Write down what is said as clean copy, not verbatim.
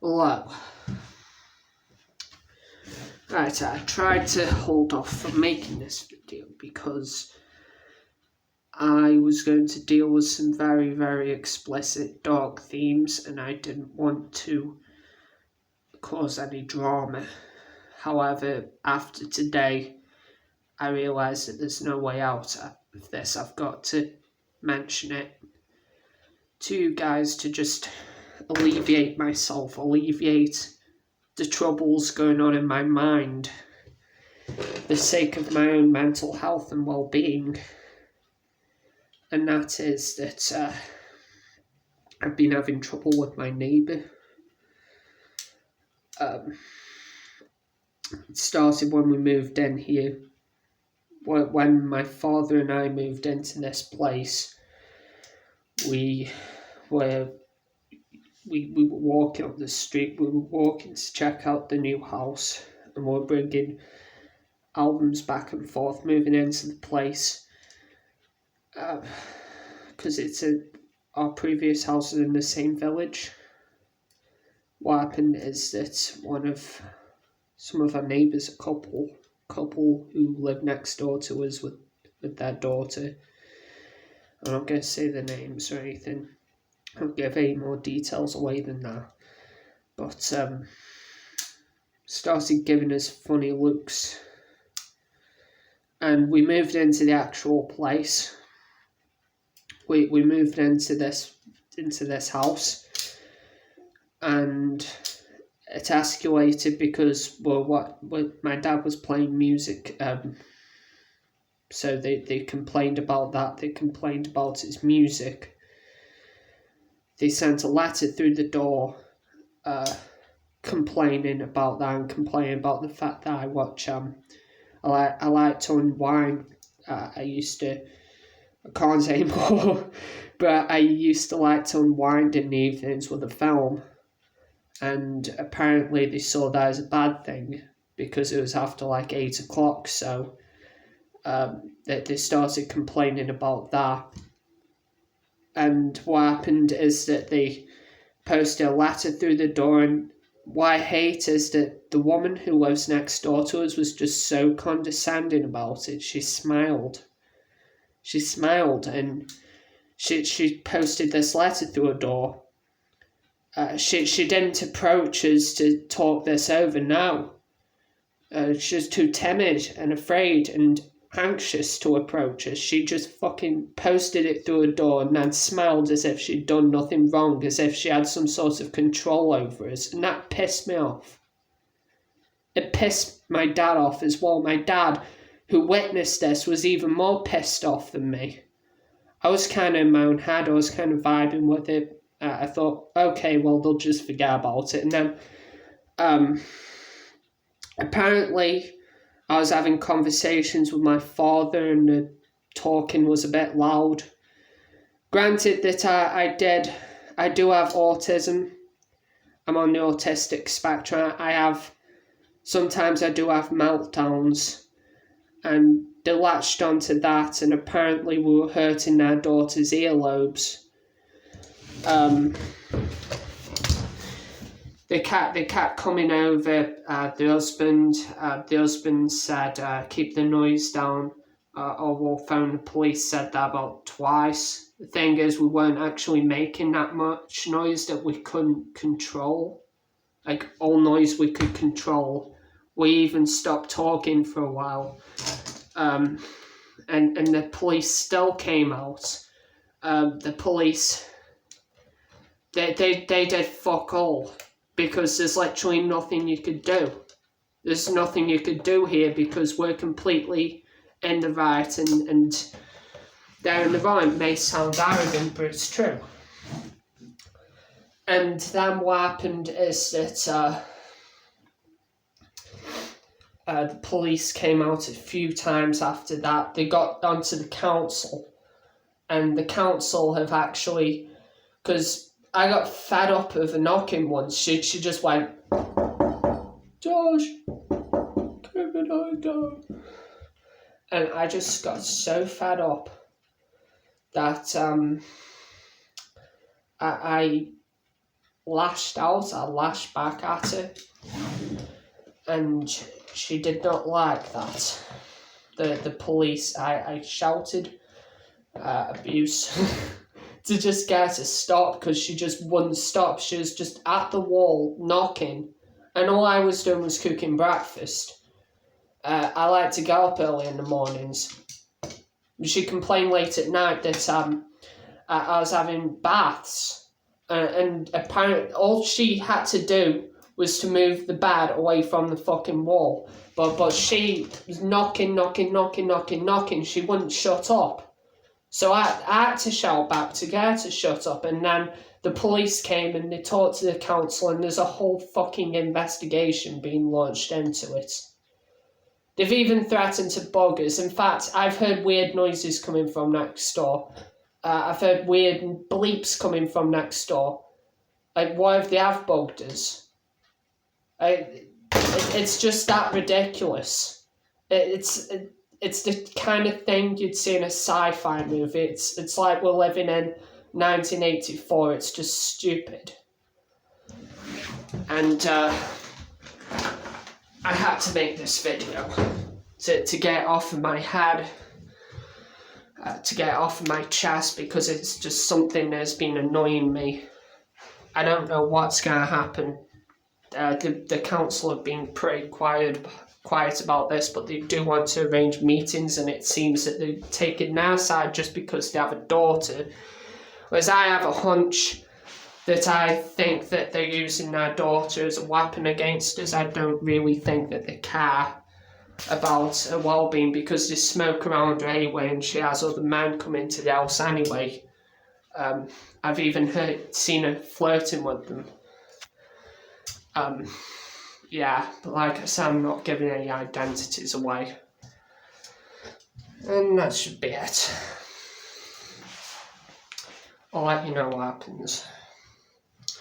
Hello. Right, I tried to hold off from making this video because I was going to deal with some very, very explicit dog themes and I didn't want to cause any drama. However, after today, I realised that there's no way out of this. I've got to mention it to you guys to just alleviate the troubles going on in my mind, for the sake of my own mental health and well-being. And that is that I've been having trouble with my neighbour. It started when we moved in here. When my father and I moved into this place, we were walking up the street. We were walking to check out the new house, and we were bringing albums back and forth, moving into the place, because our previous house is in the same village. What happened is that some of our neighbours, a couple who live next door to us with their daughter, I'm not going to say the names or anything, I won't give any more details away than that, but started giving us funny looks, and we moved into the actual place. We moved into this house, and it escalated because my dad was playing music, so they complained about that. They complained about his music. They sent a letter through the door, complaining about that and complaining about the fact that I watch. I like to unwind. I can't say anymore, but I used to like to unwind in the evenings with a film, and apparently they saw that as a bad thing because it was after like 8 o'clock. So they started complaining about that. And what happened is that they posted a letter through the door, and what I hate is that the woman who lives next door to us was just so condescending about it. She smiled, and she posted this letter through a door. She didn't approach us to talk this over. No, she's too timid and afraid and anxious to approach us. She just fucking posted it through a door and then smiled as if she'd done nothing wrong, as if she had some sort of control over us, and that pissed me off. It pissed my dad off as well. My dad, who witnessed this, was even more pissed off than me. I was kind of in my own head. I was kind of vibing with it. I thought, okay, well, they'll just forget about it. And then apparently I was having conversations with my father and the talking was a bit loud. Granted that I do have autism. I'm on the autistic spectrum. Sometimes I do have meltdowns, and they latched onto that, and apparently we were hurting their daughter's earlobes. They kept coming over. The husband said, keep the noise down, or we'll phone the police. Said that about twice. The thing is, we weren't actually making that much noise that we couldn't control. Like, all noise we could control. We even stopped talking for a while. And the police still came out. The police, they did fuck all, because there's literally nothing you could do. There's nothing you could do here because we're completely in the right and they're in the wrong. It may sound arrogant, but it's true. And then what happened is that the police came out a few times after that. They got onto the council, and the council have actually, because I got fed up of a knocking once. She just went, Josh, keep an eye down. And I just got so fed up that I lashed out. I lashed back at her, and she did not like that. The police, I shouted abuse to just get her to stop, because she just wouldn't stop. She was just at the wall knocking, and all I was doing was cooking breakfast. I like to get up early in the mornings. She complained late at night that I was having baths, and apparently all she had to do was to move the bed away from the fucking wall. But she was knocking. She wouldn't shut up. So I had to shout back to get her to shut up, and then the police came and they talked to the council, and there's a whole fucking investigation being launched into it. They've even threatened to bug us. In fact, I've heard weird noises coming from next door. I've heard weird bleeps coming from next door. Like, what if they have bugged us? It's just that ridiculous. It's the kind of thing you'd see in a sci-fi movie. It's like we're living in 1984. It's just stupid. And I had to make this video to get it off of my head, to get it off of my chest, because it's just something that's been annoying me. I don't know what's going to happen. The council have been pretty quiet about this, but they do want to arrange meetings, and it seems that they're taking their side just because they have a daughter. Whereas I have a hunch that I think that they're using their daughter as a weapon against us. I don't really think that they care about her well-being, because they smoke around her anyway, and she has other men come into the house anyway. I've even seen her flirting with them. Yeah, but like I said, I'm not giving any identities away. And that should be it. I'll let you know what happens.